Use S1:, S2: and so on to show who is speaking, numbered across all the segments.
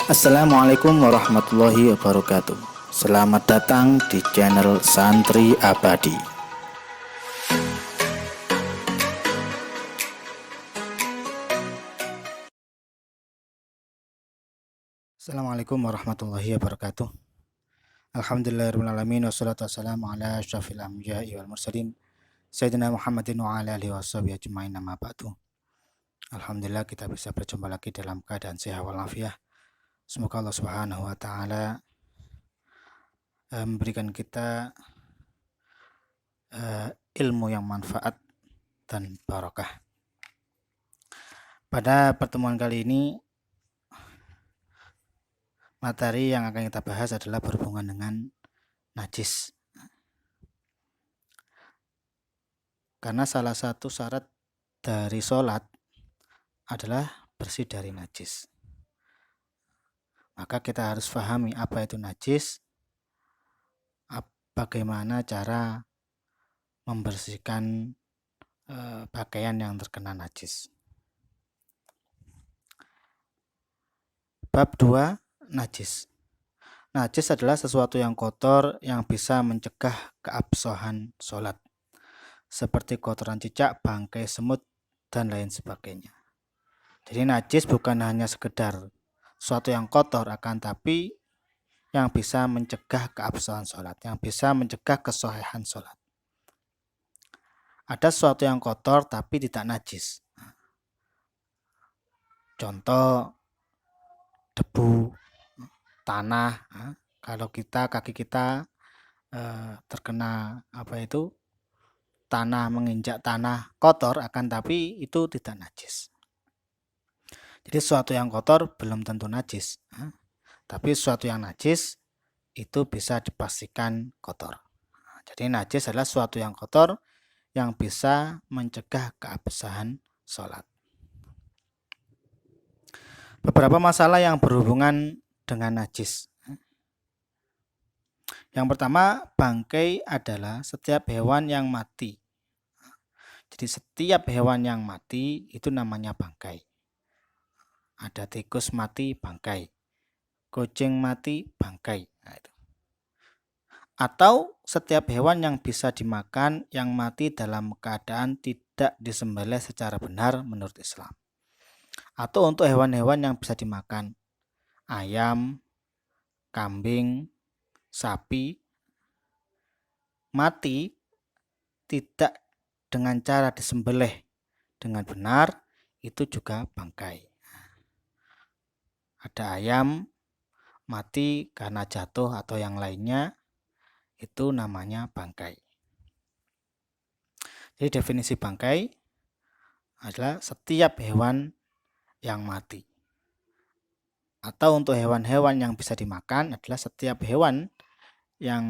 S1: Assalamualaikum warahmatullahi wabarakatuh. Selamat datang di channel Santri Abadi. Assalamualaikum warahmatullahi wabarakatuh. Alhamdulillahirrahmanirrahim. Wassalatu wassalamu ala asyrafil anbiya'i wal mursalin Sayyidina Muhammadin wa ala alihi washabihi ajma'in, amma ba'du. Alhamdulillah kita bisa berjumpa lagi dalam keadaan sehat walafiat. Semoga Allah Subhanahu wa taala memberikan kita ilmu yang manfaat dan barokah. Pada pertemuan kali ini, materi yang akan kita bahas adalah berhubungan dengan najis. Karena salah satu syarat dari sholat adalah bersih dari najis. Maka kita harus pahami apa itu najis, bagaimana cara membersihkan pakaian yang terkena najis. Bab 2, najis. Najis adalah sesuatu yang kotor yang bisa mencegah keabsahan sholat, seperti kotoran cicak, bangkai, semut, dan lain sebagainya. Jadi najis bukan hanya sekedar sesuatu yang kotor, akan tapi yang bisa mencegah keabsahan sholat, yang bisa mencegah kesohihan sholat. Ada sesuatu yang kotor tapi tidak najis. Contoh debu, tanah. Kalau kaki kita terkena tanah, menginjak tanah kotor, akan tapi itu tidak najis. Jadi sesuatu yang kotor belum tentu najis, tapi sesuatu yang najis itu bisa dipastikan kotor. Jadi najis adalah sesuatu yang kotor yang bisa mencegah keabsahan sholat. Beberapa masalah yang berhubungan dengan najis. Yang pertama, bangkai adalah setiap hewan yang mati. Jadi setiap hewan yang mati itu namanya bangkai. Ada tikus mati, bangkai. Kucing mati, bangkai. Atau setiap hewan yang bisa dimakan yang mati dalam keadaan tidak disembelih secara benar menurut Islam. Atau untuk hewan-hewan yang bisa dimakan, ayam, kambing, sapi, mati tidak dengan cara disembelih dengan benar, itu juga bangkai. Ada ayam mati karena jatuh atau yang lainnya, itu namanya bangkai. Jadi definisi bangkai adalah setiap hewan yang mati. Atau untuk hewan-hewan yang bisa dimakan adalah setiap hewan yang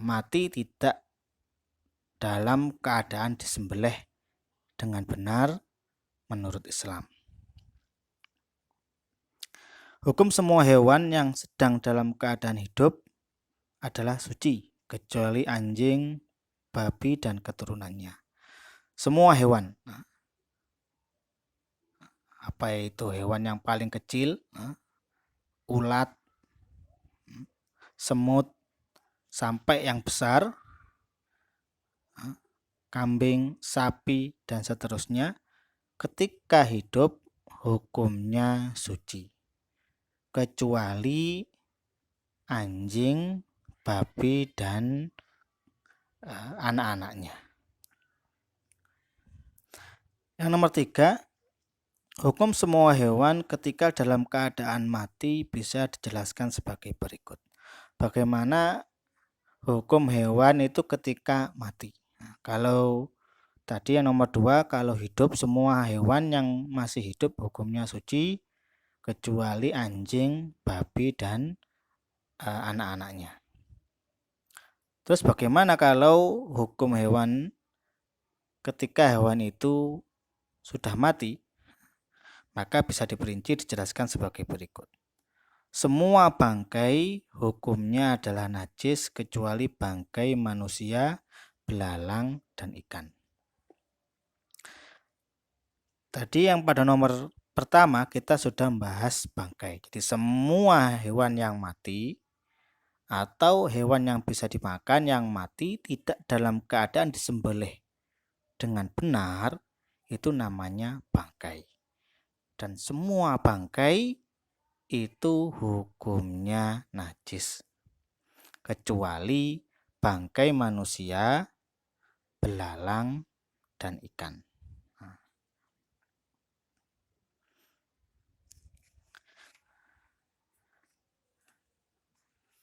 S1: mati tidak dalam keadaan disembelih dengan benar menurut Islam. Hukum semua hewan yang sedang dalam keadaan hidup adalah suci, kecuali anjing, babi, dan keturunannya. Semua hewan, apa itu hewan yang paling kecil, ulat, semut, sampai yang besar, kambing, sapi, dan seterusnya, ketika hidup hukumnya suci, kecuali anjing, babi, dan anak-anaknya. Yang nomor 3, hukum semua hewan ketika dalam keadaan mati bisa dijelaskan sebagai berikut. Bagaimana hukum hewan itu ketika mati? Kalau tadi yang nomor 2, kalau hidup semua hewan yang masih hidup hukumnya suci, kecuali anjing, babi, dan anak-anaknya. Terus bagaimana kalau hukum hewan ketika hewan itu sudah mati? Maka bisa diperinci dijelaskan sebagai berikut. Semua bangkai hukumnya adalah najis kecuali bangkai manusia, belalang, dan ikan. Tadi yang pada nomor pertama kita sudah membahas bangkai. Jadi semua hewan yang mati atau hewan yang bisa dimakan yang mati tidak dalam keadaan disembelih dengan benar itu namanya bangkai. Dan semua bangkai itu hukumnya najis. Kecuali bangkai manusia, belalang, dan ikan.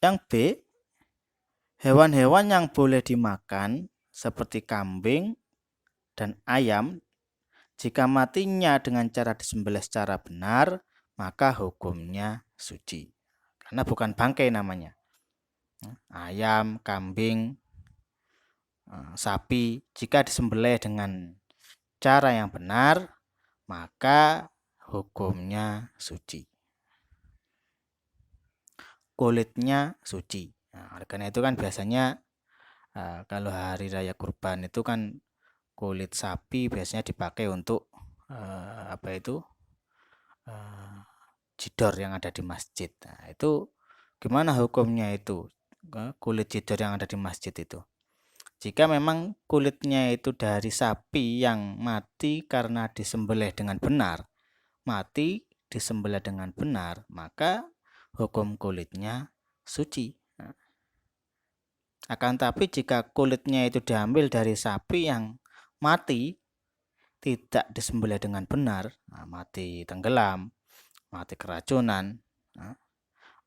S1: Yang B, hewan-hewan yang boleh dimakan seperti kambing dan ayam, jika matinya dengan cara disembelih secara benar, maka hukumnya suci. Karena bukan bangkai namanya. Ayam, kambing, sapi, jika disembelih dengan cara yang benar, maka hukumnya suci. Kulitnya suci. Nah, karena itu kan biasanya kalau hari raya kurban itu kan kulit sapi biasanya dipakai untuk jidor yang ada di masjid. Nah, itu gimana hukumnya itu kulit jidor yang ada di masjid itu? Jika memang kulitnya itu dari sapi yang mati karena disembelih dengan benar, maka hukum kulitnya suci. Akan tapi jika kulitnya itu diambil dari sapi yang mati tidak disembelih dengan benar, mati tenggelam, mati keracunan,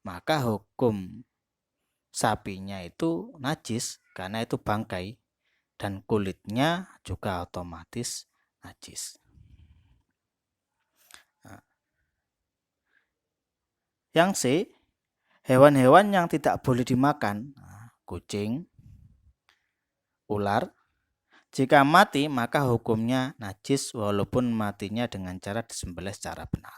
S1: maka hukum sapinya itu najis karena itu bangkai dan kulitnya juga otomatis najis. Yang C, hewan-hewan yang tidak boleh dimakan, kucing, ular, jika mati maka hukumnya najis walaupun matinya dengan cara disembelih secara benar.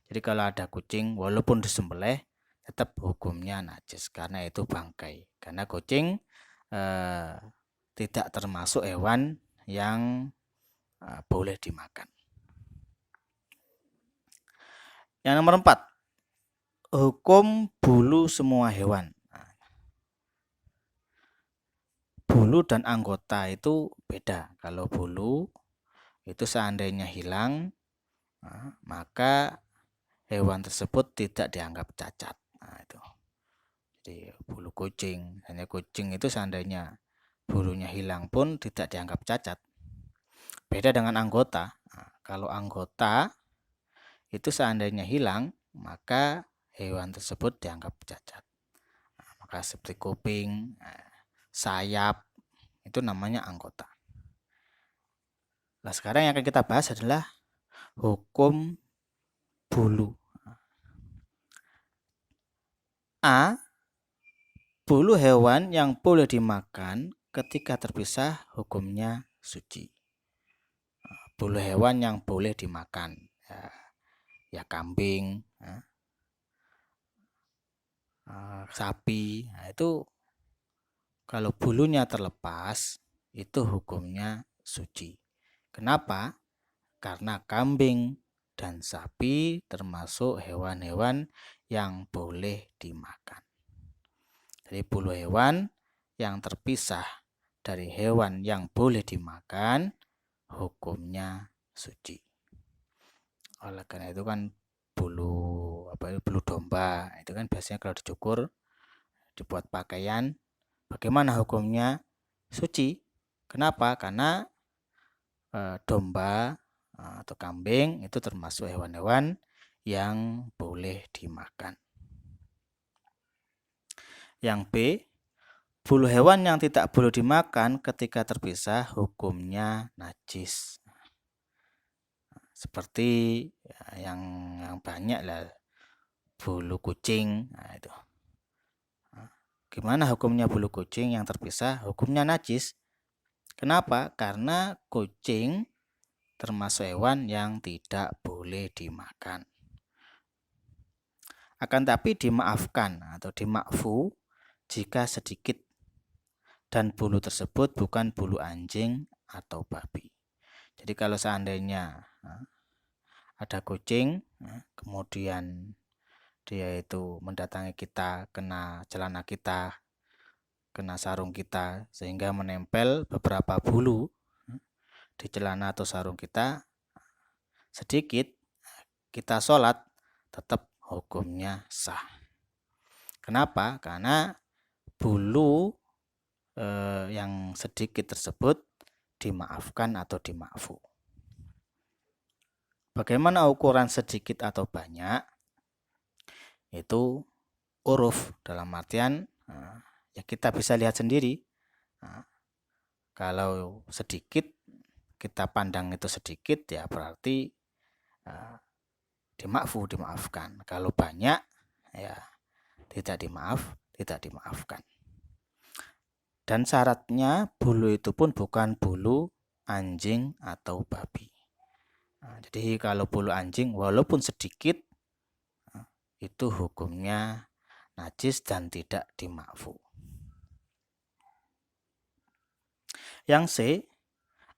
S1: Jadi kalau ada kucing walaupun disembelih tetap hukumnya najis karena itu bangkai. Karena kucing tidak termasuk hewan yang boleh dimakan. Yang nomor 4, hukum bulu semua hewan. Bulu dan anggota itu beda. Kalau bulu itu seandainya hilang, maka hewan tersebut tidak dianggap cacat. Itu. Jadi bulu kucing, hanya kucing itu seandainya bulunya hilang pun tidak dianggap cacat. Beda dengan anggota. Kalau anggota itu seandainya hilang, maka hewan tersebut dianggap cacat. Maka seperti kuping, sayap, itu namanya anggota. Nah, sekarang yang akan kita bahas adalah hukum bulu. A, bulu hewan yang boleh dimakan ketika terpisah hukumnya suci. Bulu hewan yang boleh dimakan, ya kambing, sapi, itu kalau bulunya terlepas itu hukumnya suci. Kenapa? Karena kambing dan sapi termasuk hewan-hewan yang boleh dimakan. Jadi bulu hewan yang terpisah dari hewan yang boleh dimakan hukumnya suci. Oleh karena itu kan bulu domba itu kan biasanya kalau dicukur dibuat pakaian, bagaimana hukumnya? Suci. Kenapa? Karena domba atau kambing itu termasuk hewan-hewan yang boleh dimakan. Yang B, bulu hewan yang tidak boleh dimakan ketika terpisah hukumnya najis. Seperti yang banyak lah bulu kucing. Nah, itu. Gimana hukumnya bulu kucing yang terpisah? Hukumnya najis. Kenapa? Karena kucing termasuk hewan yang tidak boleh dimakan. Akan tapi dimaafkan atau dimakfu jika sedikit dan bulu tersebut bukan bulu anjing atau babi. Jadi kalau seandainya ada kucing, kemudian dia itu mendatangi kita, kena celana kita, kena sarung kita, sehingga menempel beberapa bulu di celana atau sarung kita, sedikit, kita sholat, tetap hukumnya sah. Kenapa? Karena bulu yang sedikit tersebut dimaafkan atau dimaafu. Bagaimana ukuran sedikit atau banyak? Itu uruf, dalam artian ya kita bisa lihat sendiri. Kalau sedikit kita pandang itu sedikit, ya berarti dimaafkan. Kalau banyak, ya tidak dimaafkan. Dan syaratnya bulu itu pun bukan bulu anjing atau babi. Jadi kalau bulu anjing walaupun sedikit, itu hukumnya najis dan tidak dimaafu. Yang C,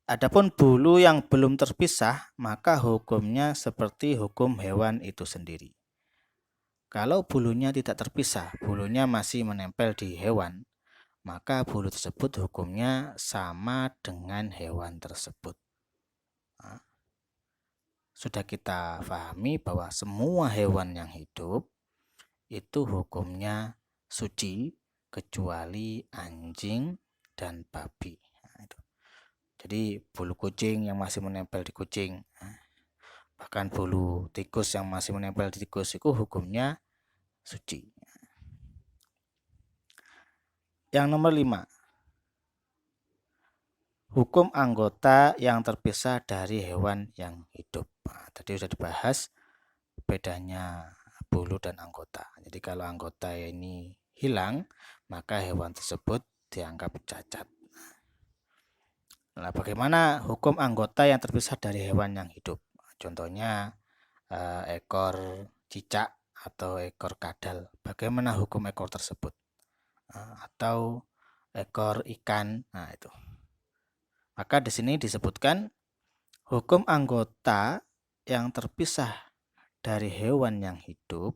S1: adapun bulu yang belum terpisah, maka hukumnya seperti hukum hewan itu sendiri. Kalau bulunya tidak terpisah, bulunya masih menempel di hewan, maka bulu tersebut hukumnya sama dengan hewan tersebut. Sudah kita pahami bahwa semua hewan yang hidup itu hukumnya suci kecuali anjing dan babi. Jadi bulu kucing yang masih menempel di kucing, bahkan bulu tikus yang masih menempel di tikus itu hukumnya suci. Yang nomor 5, hukum anggota yang terpisah dari hewan yang hidup. Tadi sudah dibahas bedanya bulu dan anggota. Jadi kalau anggota ini hilang, maka hewan tersebut dianggap cacat. Nah, bagaimana hukum anggota yang terpisah dari hewan yang hidup? Contohnya ekor cicak atau ekor kadal. Bagaimana hukum ekor tersebut? Atau ekor ikan. Nah, itu. Maka di sini disebutkan hukum anggota yang terpisah dari hewan yang hidup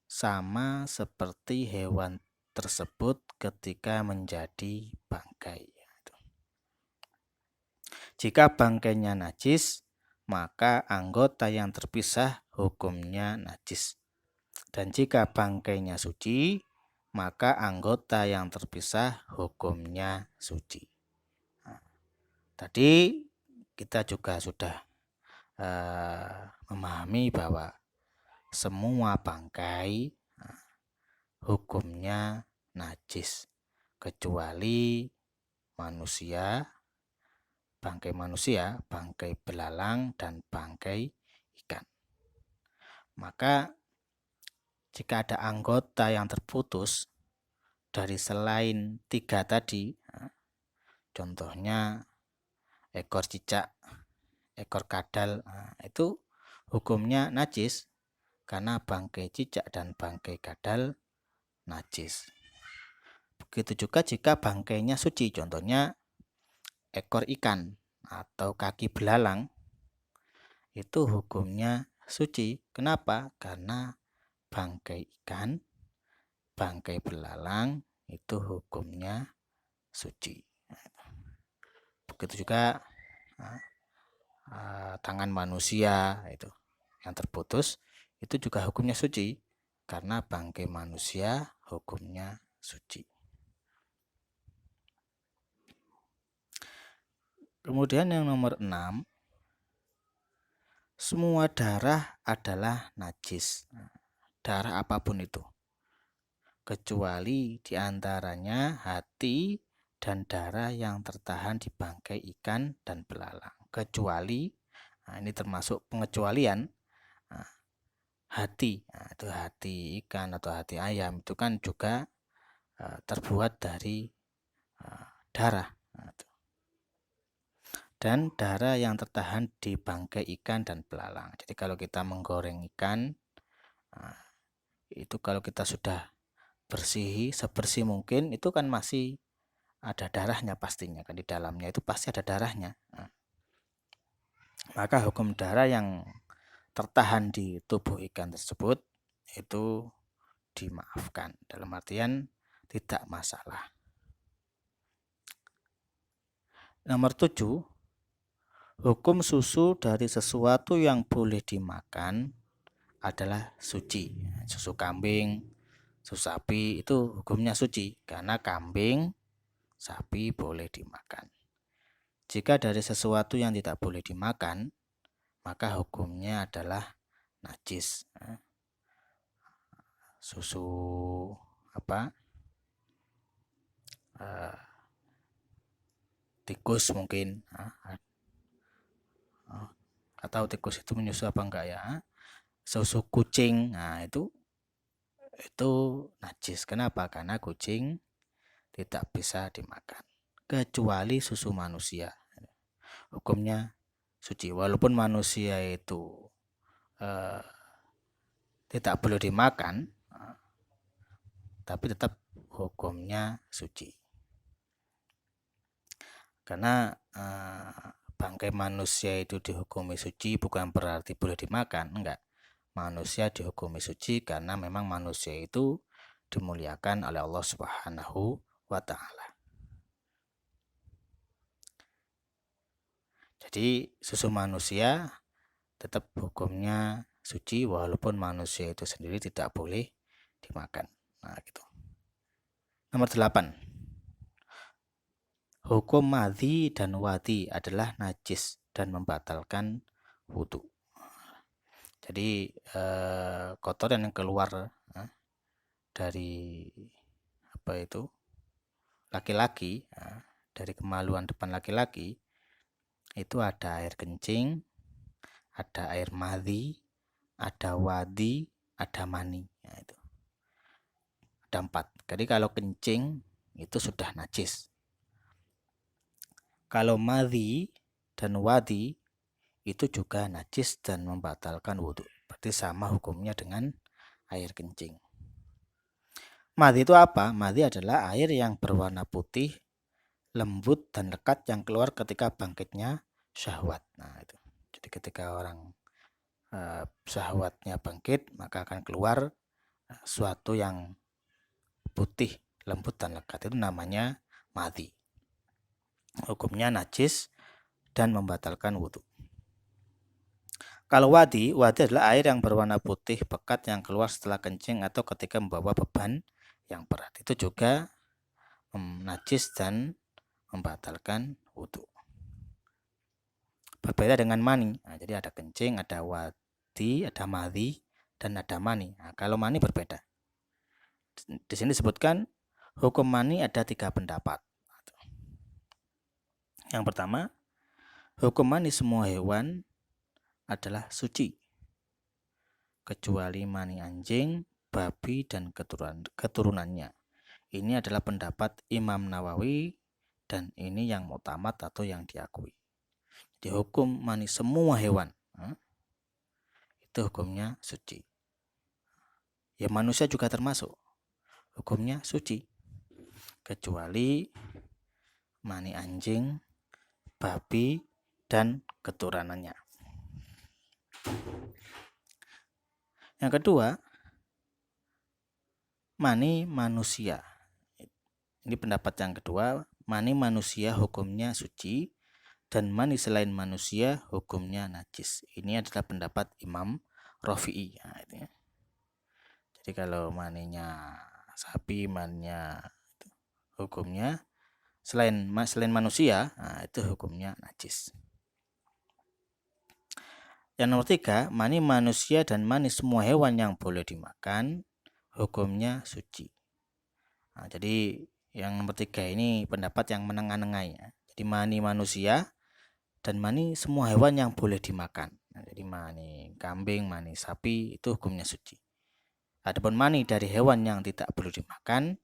S1: sama seperti hewan tersebut ketika menjadi bangkai. Jika bangkainya najis, maka anggota yang terpisah hukumnya najis. Dan jika bangkainya suci, maka anggota yang terpisah hukumnya suci. Tadi kita juga sudah memahami bahwa semua bangkai hukumnya najis kecuali manusia, bangkai belalang, dan bangkai ikan. Maka jika ada anggota yang terputus dari selain 3 tadi, contohnya ekor cicak, ekor kadal, itu hukumnya najis karena bangkai cicak dan bangkai kadal najis. Begitu juga jika bangkainya suci, contohnya ekor ikan atau kaki belalang, itu hukumnya suci. Kenapa? Karena bangkai ikan, bangkai belalang itu hukumnya suci. Begitu juga tangan manusia itu yang terputus, itu juga hukumnya suci karena bangkai manusia hukumnya suci. Kemudian yang nomor 6, semua darah adalah najis. Darah apapun itu, kecuali diantaranya hati dan darah yang tertahan di bangkai ikan dan belalang. Kecuali, ini termasuk pengecualian, hati, itu hati ikan atau hati ayam itu kan juga terbuat dari darah. Dan darah yang tertahan di bangkai ikan dan belalang. Jadi kalau kita menggoreng ikan, itu kalau kita sudah bersihi sebersih mungkin, itu kan masih ada darahnya pastinya kan, di dalamnya itu pasti ada darahnya. Maka hukum darah yang tertahan di tubuh ikan tersebut itu dimaafkan, dalam artian tidak masalah. Nomor 7, hukum susu dari sesuatu yang boleh dimakan adalah suci. Susu kambing, susu sapi itu hukumnya suci karena kambing, sapi boleh dimakan. Jika dari sesuatu yang tidak boleh dimakan, maka hukumnya adalah najis. Susu tikus mungkin, atau tikus itu menyusu apa enggak ya? Susu kucing, nah itu najis. Kenapa? Karena kucing tidak bisa dimakan kecuali susu manusia. Hukumnya suci, walaupun manusia itu tidak boleh dimakan, tapi tetap hukumnya suci. Karena bangkai manusia itu dihukumi suci bukan berarti boleh dimakan, enggak. Manusia dihukumi suci karena memang manusia itu dimuliakan oleh Allah Subhanahu wa Ta'ala. Jadi susu manusia tetap hukumnya suci walaupun manusia itu sendiri tidak boleh dimakan. Nah, gitu. Nomor 8. Hukum madhi dan wadi adalah najis dan membatalkan wudhu. Jadi kotoran yang keluar dari laki-laki, dari kemaluan depan laki-laki itu ada air kencing, ada air madhi, ada wadi, ada mani. Nah, itu ada 4. Jadi kalau kencing itu sudah najis. Kalau madhi dan wadi itu juga najis dan membatalkan wudhu. Berarti sama hukumnya dengan air kencing. Madhi itu apa? Madhi adalah air yang berwarna putih, lembut dan lekat yang keluar ketika bangkitnya syahwat. Nah, itu. Jadi ketika orang syahwatnya bangkit, maka akan keluar suatu yang putih, lembut dan lekat. Itu namanya madhi. Hukumnya najis dan membatalkan wudhu. Kalau wadi adalah air yang berwarna putih pekat yang keluar setelah kencing atau ketika membawa beban yang berat. Itu juga najis dan membatalkan wudhu. Berbeda dengan mani. Nah, jadi ada kencing, ada wadi, ada madhi, dan ada mani. Nah, kalau mani berbeda. Di sini disebutkan hukum mani ada 3 pendapat. Yang pertama, hukum mani semua hewan adalah suci, kecuali mani anjing, babi, dan keturunannya. Ini adalah pendapat Imam Nawawi dan ini yang mu'tamad atau yang diakui. Di hukum mani semua hewan itu hukumnya suci. Ya manusia juga termasuk hukumnya suci, kecuali mani anjing, babi, dan keturunannya. Yang kedua, mani manusia. Ini pendapat yang kedua, mani manusia hukumnya suci dan mani selain manusia hukumnya najis. Ini adalah pendapat Imam Rafi'i. Nah, itu ya. Jadi kalau maninya sapi, maninya hukumnya selain manusia, nah, itu hukumnya najis. Yang nomor 3, mani manusia dan mani semua hewan yang boleh dimakan hukumnya suci. Nah, jadi yang nomor 3 ini pendapat yang menengah-nengah ya. Jadi mani manusia dan mani semua hewan yang boleh dimakan. Nah, jadi mani kambing, mani sapi itu hukumnya suci. Adapun mani dari hewan yang tidak boleh dimakan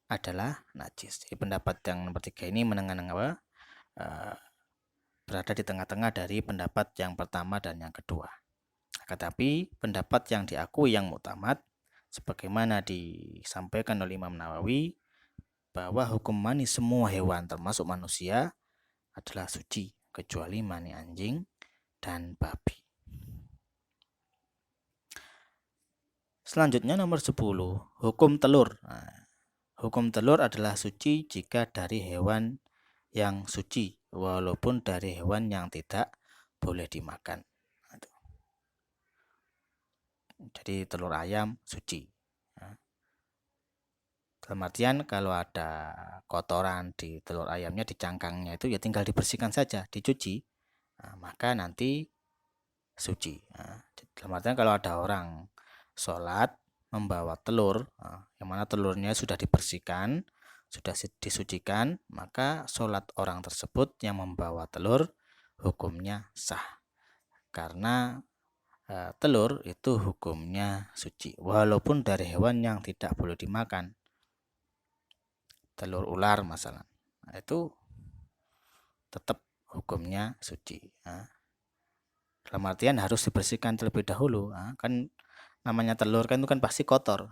S1: adalah najis. Jadi pendapat yang nomor 3 ini menengah-nengah, berada di tengah-tengah dari pendapat yang pertama dan yang kedua. Tetapi pendapat yang diakui yang mu'tamad sebagaimana disampaikan oleh Imam Nawawi bahwa hukum mani semua hewan termasuk manusia adalah suci kecuali mani anjing dan babi. Selanjutnya nomor 10, hukum telur. Hukum telur adalah suci jika dari hewan yang suci, walaupun dari hewan yang tidak boleh dimakan. Jadi telur ayam suci. Dalam artian kalau ada kotoran di telur ayamnya, di cangkangnya itu ya tinggal dibersihkan saja, dicuci, maka nanti suci. Dalam artian kalau ada orang sholat membawa telur, yang mana telurnya sudah dibersihkan, sudah disucikan, maka sholat orang tersebut yang membawa telur hukumnya sah. Karena telur itu hukumnya suci, walaupun dari hewan yang tidak boleh dimakan. Telur ular masalah, itu tetap hukumnya suci. Dalam artian harus dibersihkan terlebih dahulu. Kan namanya telur kan itu kan pasti kotor.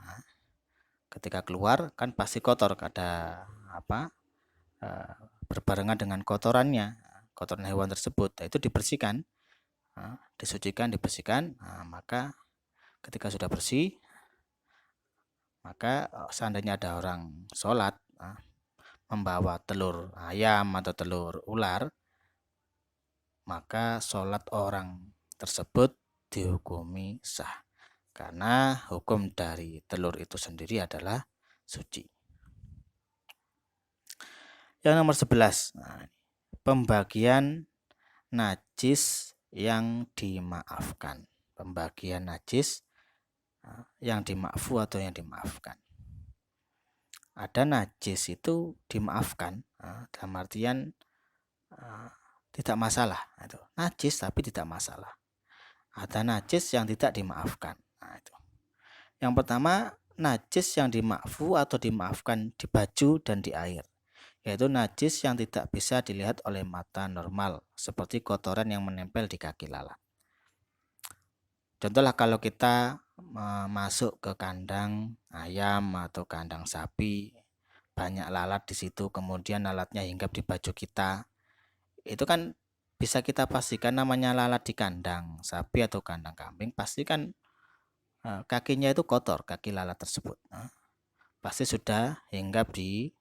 S1: Ketika keluar kan pasti kotor, ada berbarengan dengan kotorannya, kotoran hewan tersebut. Itu dibersihkan, disucikan, dibersihkan. Maka ketika sudah bersih, maka seandainya ada orang sholat membawa telur ayam atau telur ular, maka sholat orang tersebut dihukumi sah. Karena hukum dari telur itu sendiri adalah suci. Yang nomor 11, pembagian najis yang dimaafkan. Pembagian najis yang dimaafu atau yang dimaafkan. Ada najis itu dimaafkan, dalam artian tidak masalah. Najis tapi tidak masalah. Ada najis yang tidak dimaafkan. Yang pertama, najis yang dimaafu atau dimaafkan di baju dan di air, yaitu najis yang tidak bisa dilihat oleh mata normal, seperti kotoran yang menempel di kaki lalat. Contohlah kalau kita masuk ke kandang ayam atau kandang sapi, banyak lalat di situ, kemudian lalatnya hinggap di baju kita, itu kan bisa kita pastikan namanya lalat di kandang sapi atau kandang kambing, pasti kan kakinya itu kotor, kaki lalat tersebut pasti sudah hinggap di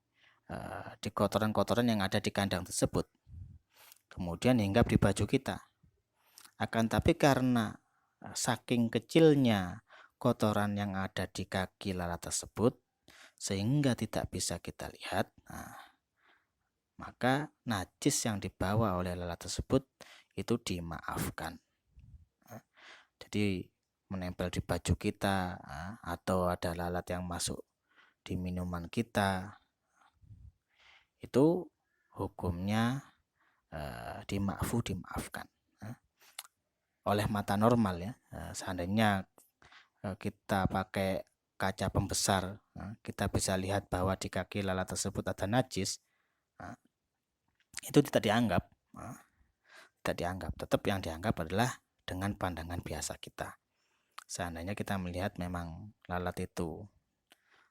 S1: kotoran-kotoran yang ada di kandang tersebut, kemudian hinggap di baju kita. Akan tapi karena saking kecilnya kotoran yang ada di kaki lalat tersebut sehingga tidak bisa kita lihat, maka najis yang dibawa oleh lalat tersebut itu dimaafkan. Jadi menempel di baju kita atau ada lalat yang masuk di minuman kita, itu hukumnya dimaafkan oleh mata normal ya. Seandainya kita pakai kaca pembesar, kita bisa lihat bahwa di kaki lalat tersebut ada najis, itu tidak dianggap, tetap yang dianggap adalah dengan pandangan biasa kita. Seandainya kita melihat memang lalat itu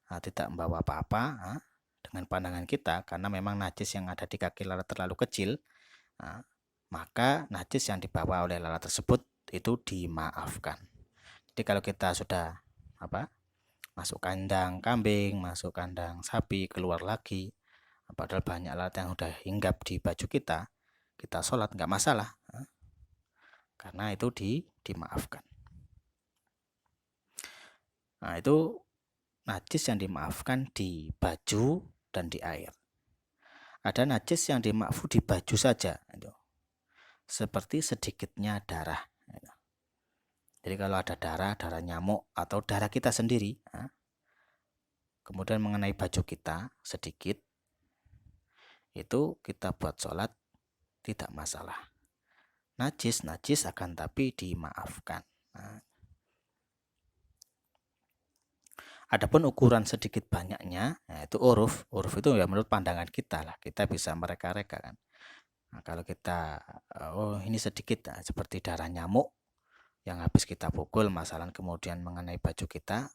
S1: tidak membawa apa-apa dengan pandangan kita, karena memang najis yang ada di kaki lalat terlalu kecil, maka najis yang dibawa oleh lalat tersebut itu dimaafkan. Jadi kalau kita sudah masuk kandang kambing, masuk kandang sapi, keluar lagi, padahal banyak lalat yang sudah hinggap di baju kita, kita sholat nggak masalah, karena itu dimaafkan. Nah, itu najis yang dimaafkan di baju dan di air. Ada najis yang dimaafu di baju saja, seperti sedikitnya darah. Jadi kalau ada darah nyamuk atau darah kita sendiri, kemudian mengenai baju kita sedikit, itu kita buat sholat tidak masalah. Najis akan tapi dimaafkan. Adapun ukuran sedikit banyaknya, itu uruf itu ya menurut pandangan kita lah, kita bisa mereka-reka kan. Nah, kalau kita ini sedikit, seperti darah nyamuk yang habis kita pukul masalah, kemudian mengenai baju kita,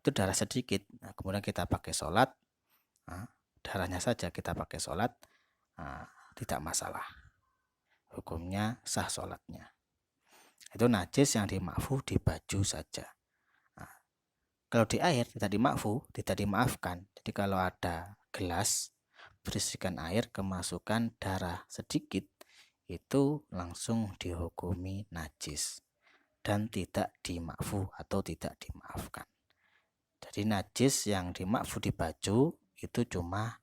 S1: itu darah sedikit, kemudian kita pakai sholat, darahnya saja kita pakai sholat, tidak masalah, hukumnya sah sholatnya. Itu najis yang dimaafu di baju saja. Kalau di air tidak dimaafkan. Jadi kalau ada gelas berisikan air kemasukan darah sedikit, itu langsung dihukumi najis dan tidak dimakfu atau tidak dimaafkan. Jadi najis yang dimakfu di baju itu cuma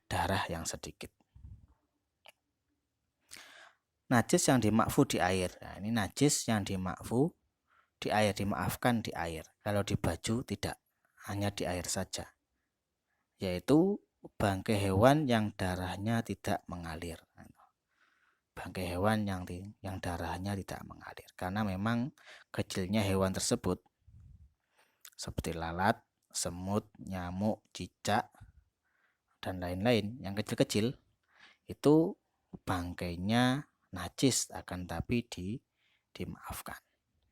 S1: darah yang sedikit. Najis yang dimakfu di air. Nah, ini najis yang dimakfu di air, dimaafkan di air. Kalau di baju tidak, hanya di air saja. Yaitu bangkai hewan yang darahnya tidak mengalir. Bangkai hewan yang darahnya tidak mengalir. Karena memang kecilnya hewan tersebut seperti lalat, semut, nyamuk, cicak, dan lain-lain yang kecil-kecil itu bangkainya najis, akan tapi dimaafkan.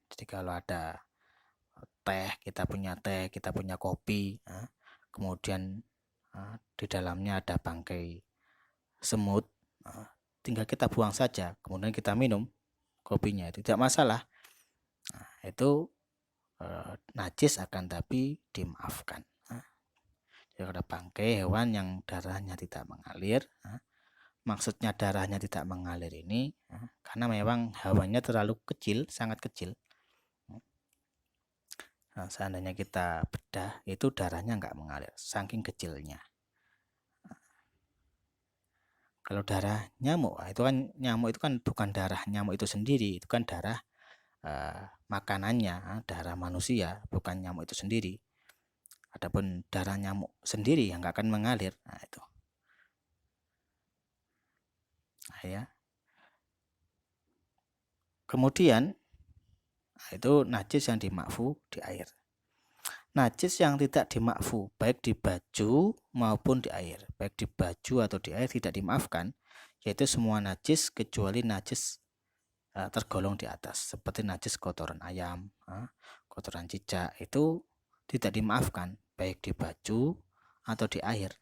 S1: Jadi kalau ada kita punya kopi, kemudian di dalamnya ada bangkai semut, tinggal kita buang saja, kemudian kita minum kopinya, itu tidak masalah. Itu najis akan tapi dimaafkan. Jadi ada bangkai hewan yang darahnya tidak mengalir. Maksudnya darahnya tidak mengalir ini karena memang hewannya terlalu kecil, sangat kecil. Nah, seandainya kita bedah, itu darahnya nggak mengalir, saking kecilnya. Kalau darah nyamuk, itu kan bukan darah nyamuk itu sendiri, itu kan darah makanannya, darah manusia, bukan nyamuk itu sendiri. Adapun darah nyamuk sendiri yang nggak akan mengalir, nah itu. Nah, ya. Kemudian itu najis yang dimakfu di air. Najis yang tidak dimakfu baik di baju maupun di air, baik di baju atau di air tidak dimaafkan, yaitu semua najis kecuali najis tergolong di atas, seperti najis kotoran ayam, kotoran cicak, itu tidak dimaafkan baik di baju atau di air.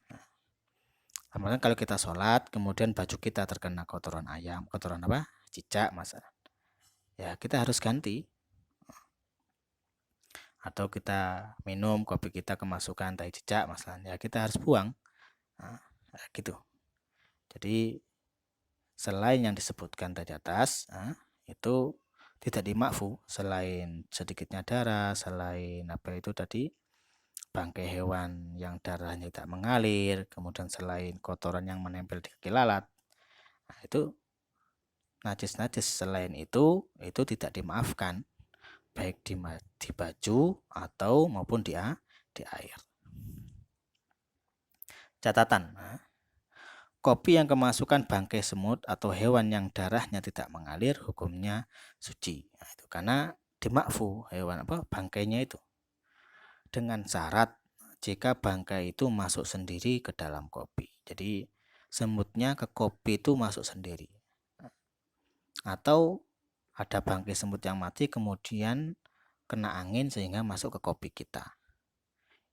S1: Kemudian kalau kita sholat, kemudian baju kita terkena kotoran ayam, kotoran cicak masalah, ya kita harus ganti. Atau kita minum kopi kita kemasukan tai cicak masalahnya, ya kita harus buang. Nah, gitu. Jadi selain yang disebutkan tadi atas, itu tidak dimakfu, selain sedikitnya darah, selain itu tadi bangkai hewan yang darahnya tidak mengalir, kemudian selain kotoran yang menempel di kaki lalat, nah itu najis-najis selain itu tidak dimaafkan baik di baju atau maupun di air. Catatan, kopi yang kemasukan bangkai semut atau hewan yang darahnya tidak mengalir hukumnya suci. Nah, itu karena dimakfu hewan bangkainya itu, dengan syarat jika bangkai itu masuk sendiri ke dalam kopi. Jadi semutnya ke kopi itu masuk sendiri. Atau ada bangkai semut yang mati kemudian kena angin sehingga masuk ke kopi kita,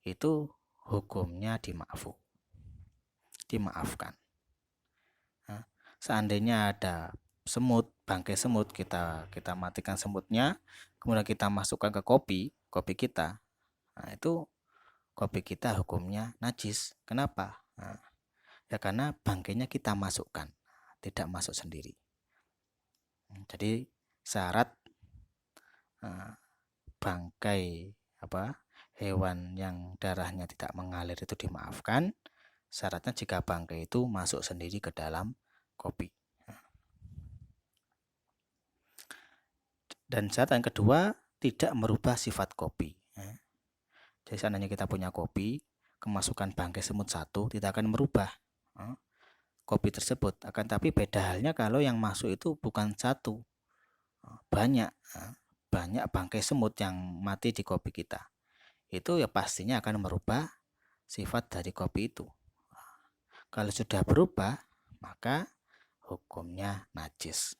S1: itu hukumnya dimaafkan. Nah, seandainya ada semut, bangkai semut, kita matikan semutnya, kemudian kita masukkan ke kopi kita, nah itu kopi kita hukumnya najis. Kenapa? Nah, ya karena bangkainya kita masukkan, tidak masuk sendiri. Jadi syarat bangkai hewan yang darahnya tidak mengalir itu dimaafkan, syaratnya jika bangkai itu masuk sendiri ke dalam kopi. Dan syarat yang kedua, tidak merubah sifat kopi. Jadi seandainya kita punya kopi, kemasukan bangkai semut satu tidak akan merubah kopi tersebut. Akan tapi beda halnya kalau yang masuk itu bukan satu, banyak bangkai semut yang mati di kopi kita. Itu ya pastinya akan merubah sifat dari kopi itu. Kalau sudah berubah, maka hukumnya najis.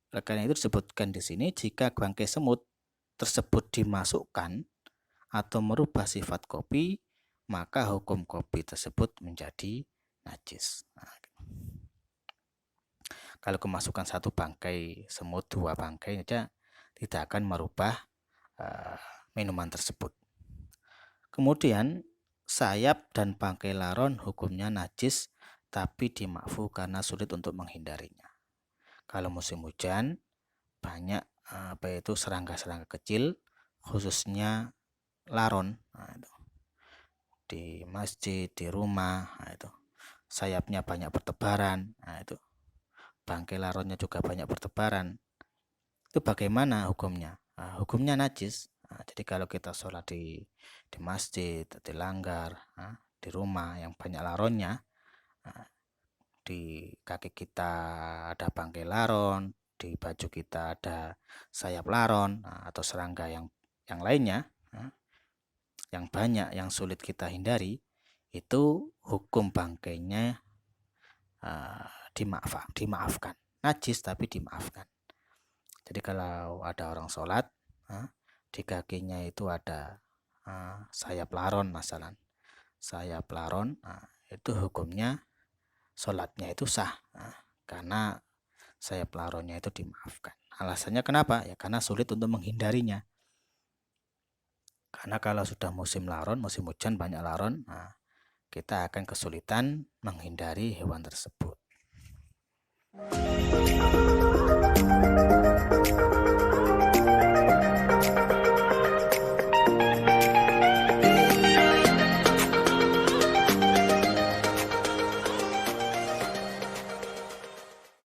S1: Oleh karena itu disebutkan di sini, jika bangkai semut tersebut dimasukkan atau merubah sifat kopi, maka hukum kopi tersebut menjadi najis. Nah, kalau kemasukan satu bangkai semut, dua bangkai saja tidak akan merubah minuman tersebut. Kemudian sayap dan bangkai laron hukumnya najis tapi dimakfu karena sulit untuk menghindarinya. Kalau musim hujan banyak serangga-serangga kecil, khususnya laron. Di masjid, di rumah, sayapnya banyak bertebaran. Bangkai laronnya juga banyak bertebaran. Itu bagaimana hukumnya? Hukumnya najis. Jadi kalau kita sholat di masjid, di langgar, di rumah yang banyak laronnya, di kaki kita ada bangkai laron, di baju kita ada sayap laron, atau serangga yang lainnya, yang banyak, yang sulit kita hindari, itu hukum bangkainya dimaafkan. Najis tapi dimaafkan. Jadi kalau ada orang sholat, di kakinya itu ada sayap laron masalah, sayap laron, itu hukumnya sholatnya itu sah, karena sayap laronnya itu dimaafkan. Alasannya kenapa? Ya karena sulit untuk menghindarinya. Karena kalau sudah musim laron, musim hujan banyak laron, kita akan kesulitan menghindari hewan tersebut.